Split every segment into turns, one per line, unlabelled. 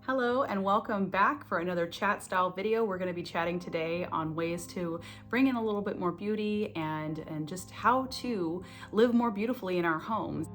Hello and welcome back for another chat style video. We're going to be chatting today on ways to bring in a little bit more beauty and just how to live more beautifully in our homes.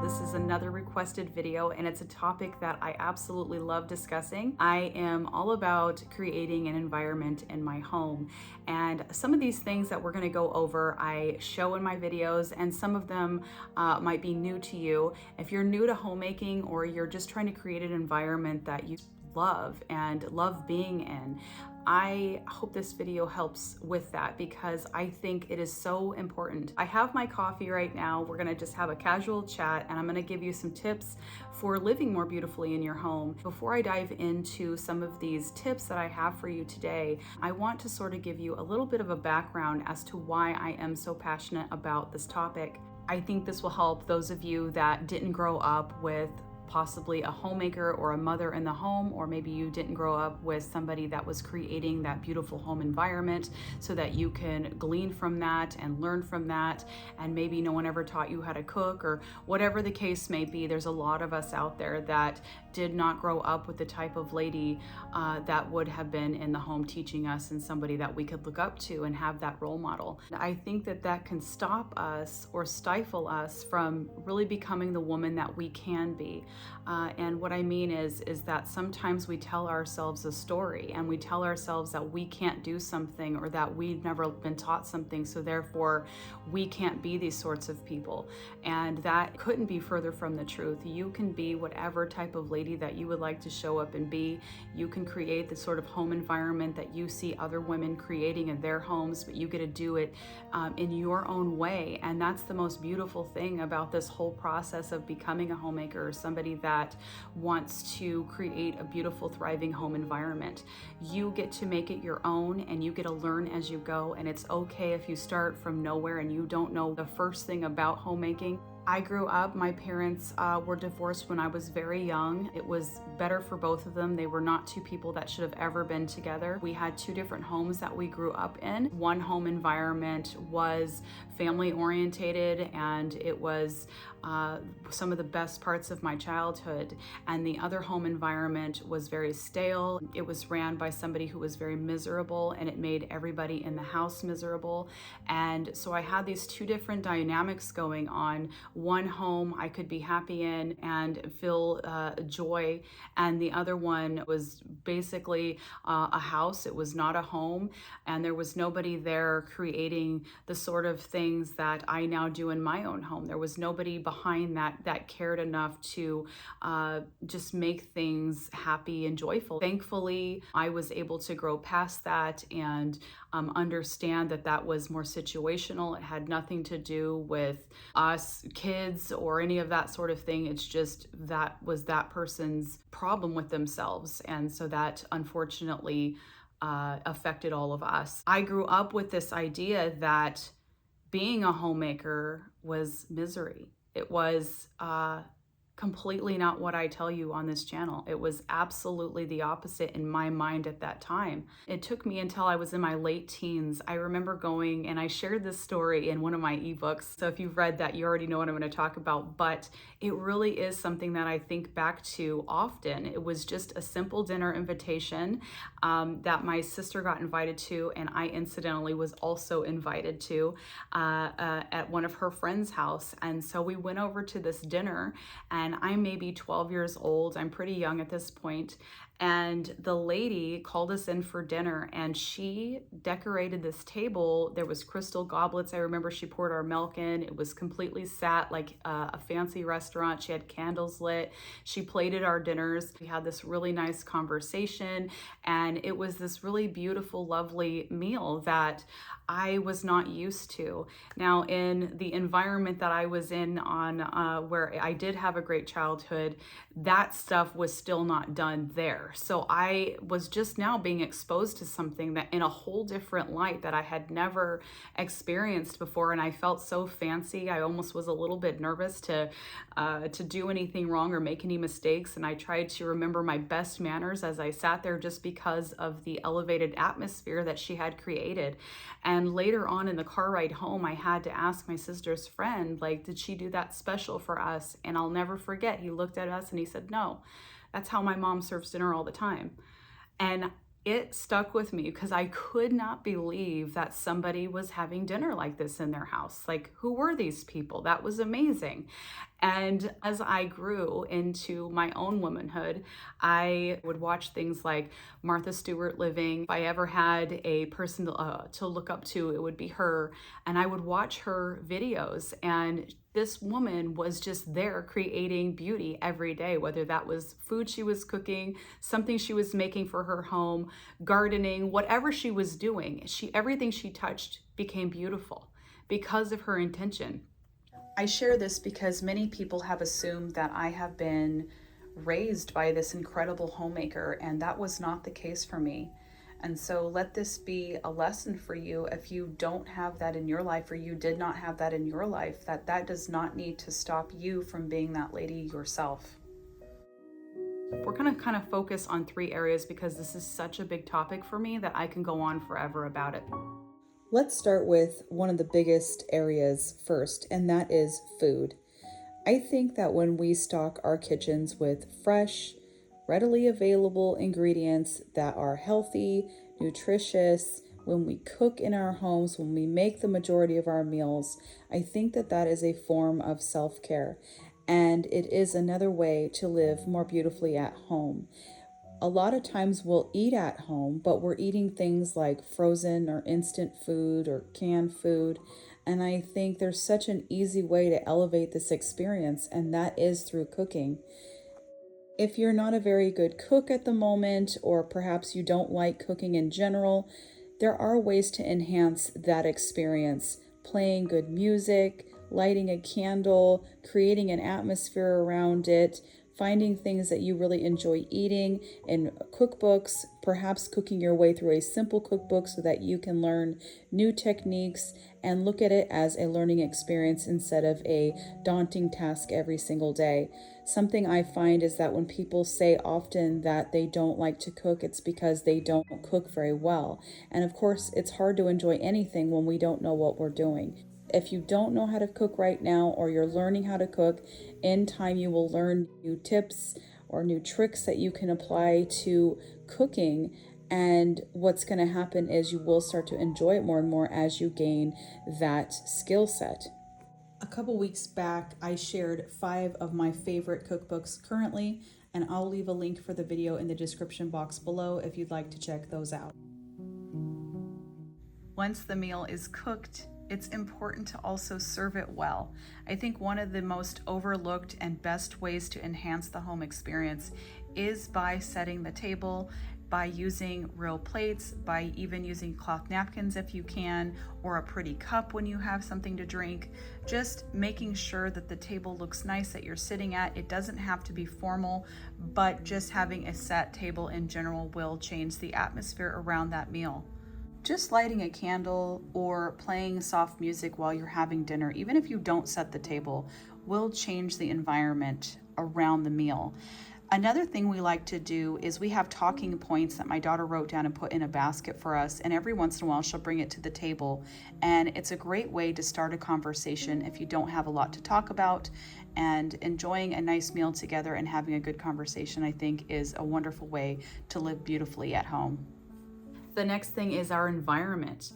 This is another requested video and it's a topic that I absolutely love discussing. I am all about creating an environment in my home, and some of these things that we're going to go over I show in my videos, and some of them might be new to you. If you're new to homemaking or you're just trying to create an environment that you love and love being in, I hope this video helps with that because I think it is so important. I have my coffee right now. We're gonna just have a casual chat and I'm gonna give you some tips for living more beautifully in your home. Before I dive into some of these tips that I have for you today, I want to sort of give you a little bit of a background as to why I am so passionate about this topic. I think this will help those of you that didn't grow up with possibly a homemaker or a mother in the home, or maybe you didn't grow up with somebody that was creating that beautiful home environment, so that you can glean from that and learn from that. And maybe no one ever taught you how to cook, or whatever the case may be. There's a lot of us out there that did not grow up with the type of lady that would have been in the home teaching us, and somebody that we could look up to and have that role model. I think that that can stop us or stifle us from really becoming the woman that we can be. And what I mean is that sometimes we tell ourselves a story and we tell ourselves that we can't do something, or that we've never been taught something, so therefore we can't be these sorts of people. And that couldn't be further from the truth. You can be whatever type of lady that you would like to show up and be. You can create the sort of home environment that you see other women creating in their homes, but you get to do it in your own way. And that's the most beautiful thing about this whole process of becoming a homemaker, or somebody that wants to create a beautiful, thriving home environment. You get to make it your own, and you get to learn as you go. And it's okay if you start from nowhere and you don't know the first thing about homemaking. I grew up, my parents were divorced when I was very young. It was better for both of them. They were not two people that should have ever been together. We had two different homes that we grew up in. One home environment was family orientated, and it was some of the best parts of my childhood. And the other home environment was very stale. It was ran by somebody who was very miserable, and it made everybody in the house miserable. And so I had these two different dynamics going on. One home I could be happy in and feel joy, and the other one was basically a house. It was not a home, and there was nobody there creating the sort of things that I now do in my own home. There was nobody behind that cared enough to just make things happy and joyful. Thankfully, I was able to grow past that and understand that that was more situational. It had nothing to do with us kids or any of that sort of thing. It's just that was that person's problem with themselves. And so that unfortunately affected all of us. I grew up with this idea that being a homemaker was misery. It was completely not what I tell you on this channel. It was absolutely the opposite in my mind at that time. It took me until I was in my late teens. I remember going, and I shared this story in one of my ebooks, so if you've read that, you already know what I'm going to talk about, but it really is something that I think back to often. It was just a simple dinner invitation that my sister got invited to, and I incidentally was also invited to at one of her friends' house. And so we went over to this dinner, and I'm maybe 12 years old. I'm pretty young at this point. And the lady called us in for dinner, and she decorated this table. There was crystal goblets. I remember she poured our milk in. It was completely sat like a fancy restaurant. She had candles lit. She plated our dinners. We had this really nice conversation, and it was this really beautiful, lovely meal that I was not used to. Now, in the environment that I was in on where I did have a great childhood, that stuff was still not done there. there. So I was just now being exposed to something that in a whole different light that I had never experienced before. And I felt so fancy. I almost was a little bit nervous to do anything wrong or make any mistakes. And I tried to remember my best manners as I sat there, just because of the elevated atmosphere that she had created. And later on in the car ride home, I had to ask my sister's friend, like, did she do that special for us? And I'll never forget, he looked at us and he said, no, that's how my mom serves dinner all the time. And it stuck with me because I could not believe that somebody was having dinner like this in their house. Like, who were these people? That was amazing. And as I grew into my own womanhood, I would watch things like Martha Stewart Living. If I ever had a person to look up to, it would be her. And I would watch her videos, and this woman was just there creating beauty every day, whether that was food she was cooking, something she was making for her home, gardening, whatever she was doing. Everything she touched became beautiful because of her intention. I share this because many people have assumed that I have been raised by this incredible homemaker, and that was not the case for me. And so let this be a lesson for you. If you don't have that in your life, or you did not have that in your life, that does not need to stop you from being that lady yourself. We're going to kind of focus on 3 areas because this is such a big topic for me that I can go on forever about it.
Let's start with one of the biggest areas first, and that is food. I think that when we stock our kitchens with fresh, readily available ingredients that are healthy, nutritious, when we cook in our homes, when we make the majority of our meals, I think that is a form of self-care. And it is another way to live more beautifully at home. A lot of times we'll eat at home, but we're eating things like frozen or instant food or canned food. And I think there's such an easy way to elevate this experience, and that is through cooking. If you're not a very good cook at the moment, or perhaps you don't like cooking in general, there are ways to enhance that experience. Playing good music, lighting a candle, creating an atmosphere around it, finding things that you really enjoy eating in cookbooks, perhaps cooking your way through a simple cookbook so that you can learn new techniques and look at it as a learning experience instead of a daunting task every single day. Something I find is that when people say often that they don't like to cook, it's because they don't cook very well. And of course, it's hard to enjoy anything when we don't know what we're doing. If you don't know how to cook right now, or you're learning how to cook, in time you will learn new tips or new tricks that you can apply to cooking. And what's going to happen is you will start to enjoy it more and more as you gain that skill set. A couple weeks back, I shared 5 of my favorite cookbooks currently, and I'll leave a link for the video in the description box below if you'd like to check those out.
Once the meal is cooked, it's important to also serve it well. I think one of the most overlooked and best ways to enhance the home experience is by setting the table, by using real plates, by even using cloth napkins if you can, or a pretty cup when you have something to drink. Just making sure that the table looks nice that you're sitting at. It doesn't have to be formal, but just having a set table in general will change the atmosphere around that meal. Just lighting a candle or playing soft music while you're having dinner, even if you don't set the table, will change the environment around the meal. Another thing we like to do is we have talking points that my daughter wrote down and put in a basket for us, and every once in a while she'll bring it to the table, and it's a great way to start a conversation if you don't have a lot to talk about. And enjoying a nice meal together and having a good conversation, I think, is a wonderful way to live beautifully at home. The next thing is our environment.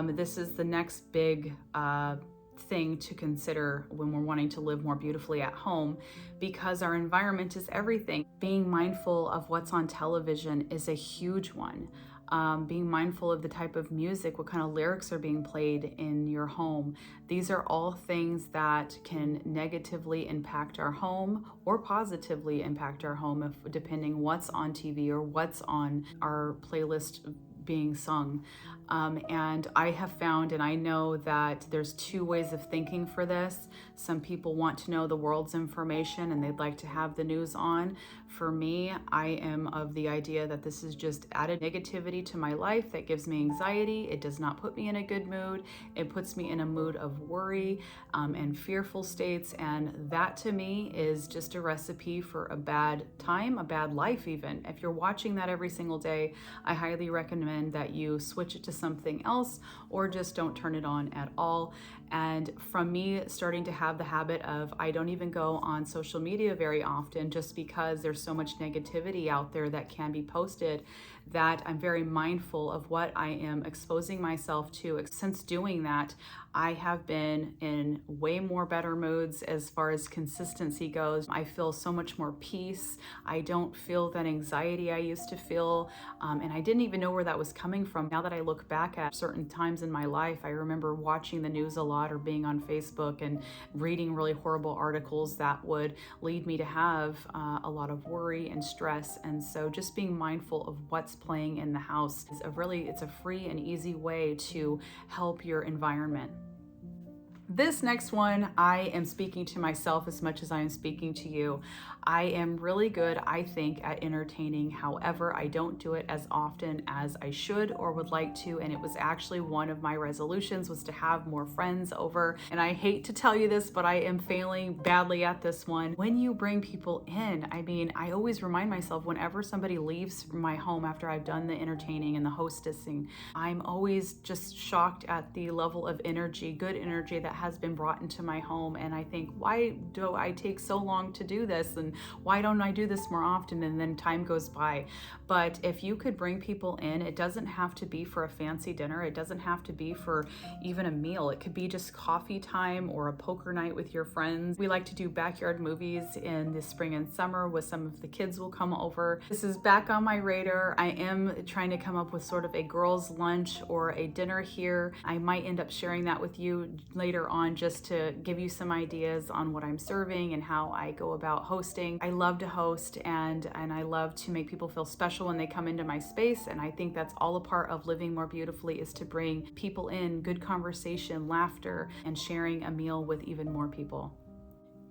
This is the next big thing to consider when we're wanting to live more beautifully at home, because our environment is everything. Being mindful of what's on television is a huge one. Being mindful of the type of music, what kind of lyrics are being played in your home. These are all things that can negatively impact our home or positively impact our home, depending what's on TV or what's on our playlist being sung. And I have found, and I know that there's 2 ways of thinking for this. Some people want to know the world's information and they'd like to have the news on. for me, I am of the idea that this is just added negativity to my life that gives me anxiety. It does not put me in a good mood. It puts me in a mood of worry and fearful states. And that to me is just a recipe for a bad time, a bad life even. If you're watching that every single day, I highly recommend that you switch it to something else or just don't turn it on at all. And from me starting to have the habit of, I don't even go on social media very often just because there's so much negativity out there that can be posted, that I'm very mindful of what I am exposing myself to. Since doing that, I have been in way more better moods as far as consistency goes. I feel so much more peace. I don't feel that anxiety I used to feel, and I didn't even know where that was coming from. Now that I look back at certain times in my life, I remember watching the news a lot or being on Facebook and reading really horrible articles that would lead me to have a lot of worry and stress. And so just being mindful of what's playing in the house is it's a free and easy way to help your environment. This next one, I am speaking to myself as much as I am speaking to you. I am really good, I think, at entertaining. However, I don't do it as often as I should or would like to. And it was actually one of my resolutions was to have more friends over. And I hate to tell you this, but I am failing badly at this one. When you bring people in, I always remind myself whenever somebody leaves from my home after I've done the entertaining and the hostessing, I'm always just shocked at the level of energy, good energy that has been brought into my home. And I think, why do I take so long to do this? And why don't I do this more often? And then time goes by. But if you could bring people in, it doesn't have to be for a fancy dinner. It doesn't have to be for even a meal. It could be just coffee time or a poker night with your friends. We like to do backyard movies in the spring and summer with some of the kids will come over. This is back on my radar. I am trying to come up with sort of a girls' lunch or a dinner here. I might end up sharing that with you later on just to give you some ideas on what I'm serving and how I go about hosting. I love to host and I love to make people feel special when they come into my space. And I think that's all a part of living more beautifully, is to bring people in, good conversation, laughter, and sharing a meal with even more people.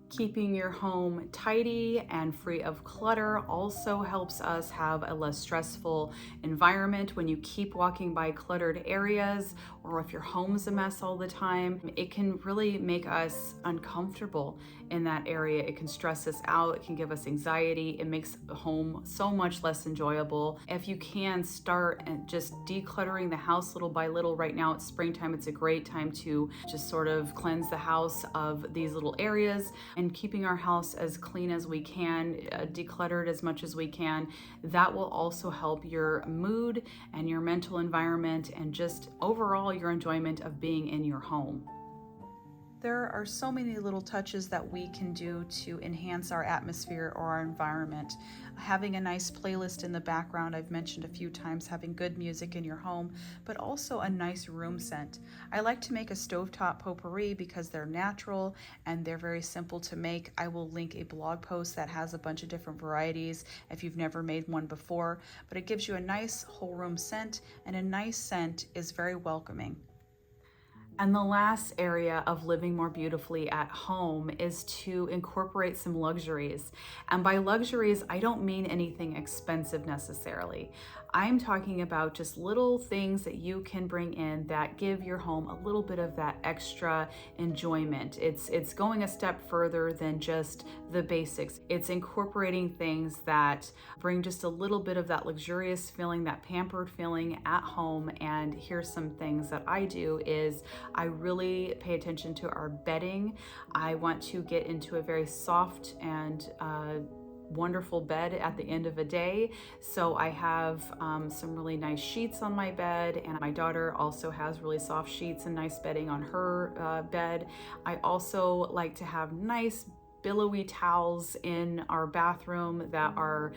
Keeping your home tidy and free of clutter also helps us have a less stressful environment. When you keep walking by cluttered areas, or if your home's a mess all the time, it can really make us uncomfortable in that area. It can stress us out. It can give us anxiety. It makes the home so much less enjoyable. If you can start and just decluttering the house little by little. Right now it's springtime. It's a great time to just sort of cleanse the house of these little areas, and keeping our house as clean as we can, decluttered as much as we can. That will also help your mood and your mental environment and just overall your enjoyment of being in your home. There are so many little touches that we can do to enhance our atmosphere or our environment. Having a nice playlist in the background, I've mentioned a few times, having good music in your home, but also a nice room scent. I like to make a stovetop potpourri because they're natural and they're very simple to make. I will link a blog post that has a bunch of different varieties if you've never made one before, but it gives you a nice whole room scent, and a nice scent is very welcoming. And the last area of living more beautifully at home is to incorporate some luxuries. And by luxuries, I don't mean anything expensive necessarily. I'm talking about just little things that you can bring in that give your home a little bit of that extra enjoyment. It's going a step further than just the basics. It's incorporating things that bring just a little bit of that luxurious feeling, that pampered feeling at home. And here's some things that I do is I really pay attention to our bedding. I want to get into a very soft and wonderful bed at the end of a day. So I have some really nice sheets on my bed, and my daughter also has really soft sheets and nice bedding on her bed. I also like to have nice billowy towels in our bathroom that are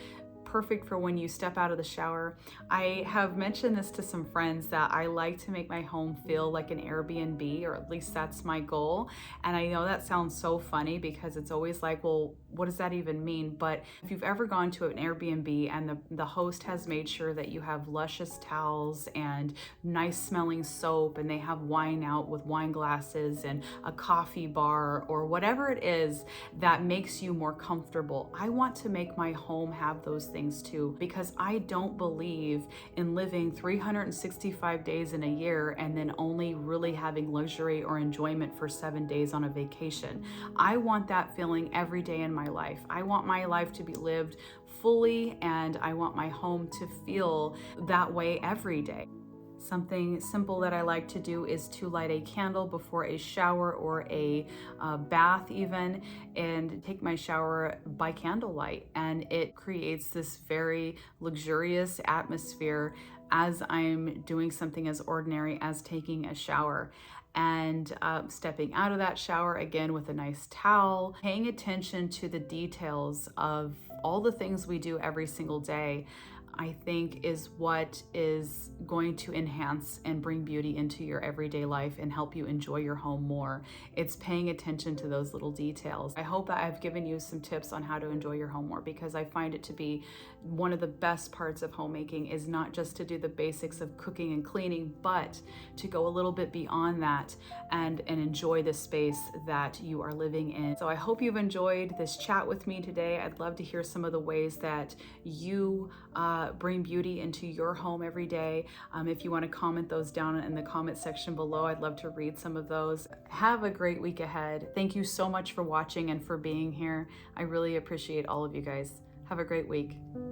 perfect for when you step out of the shower. I have mentioned this to some friends that I like to make my home feel like an Airbnb, or at least that's my goal. And I know that sounds so funny because it's always like, well, what does that even mean? But if you've ever gone to an Airbnb and the host has made sure that you have luscious towels and nice smelling soap, and they have wine out with wine glasses and a coffee bar or whatever it is that makes you more comfortable, I want to make my home have those things too, because I don't believe in living 365 days in a year and then only really having luxury or enjoyment for 7 days on a vacation. I want that feeling every day in my life. I want my life to be lived fully, and I want my home to feel that way every day. Something simple that I like to do is to light a candle before a shower or a bath even, and take my shower by candlelight. And it creates this very luxurious atmosphere as I'm doing something as ordinary as taking a shower. And stepping out of that shower again with a nice towel, paying attention to the details of all the things we do every single day, I think is what is going to enhance and bring beauty into your everyday life and help you enjoy your home more. It's paying attention to those little details. I hope that I've given you some tips on how to enjoy your home more, because I find it to be one of the best parts of homemaking is not just to do the basics of cooking and cleaning, but to go a little bit beyond that and enjoy the space that you are living in. So I hope you've enjoyed this chat with me today. I'd love to hear some of the ways that you bring beauty into your home every day. If you want to comment those down in the comment section below, I'd love to read some of those. Have a great week ahead. Thank you so much for watching and for being here. I really appreciate all of you guys. Have a great week.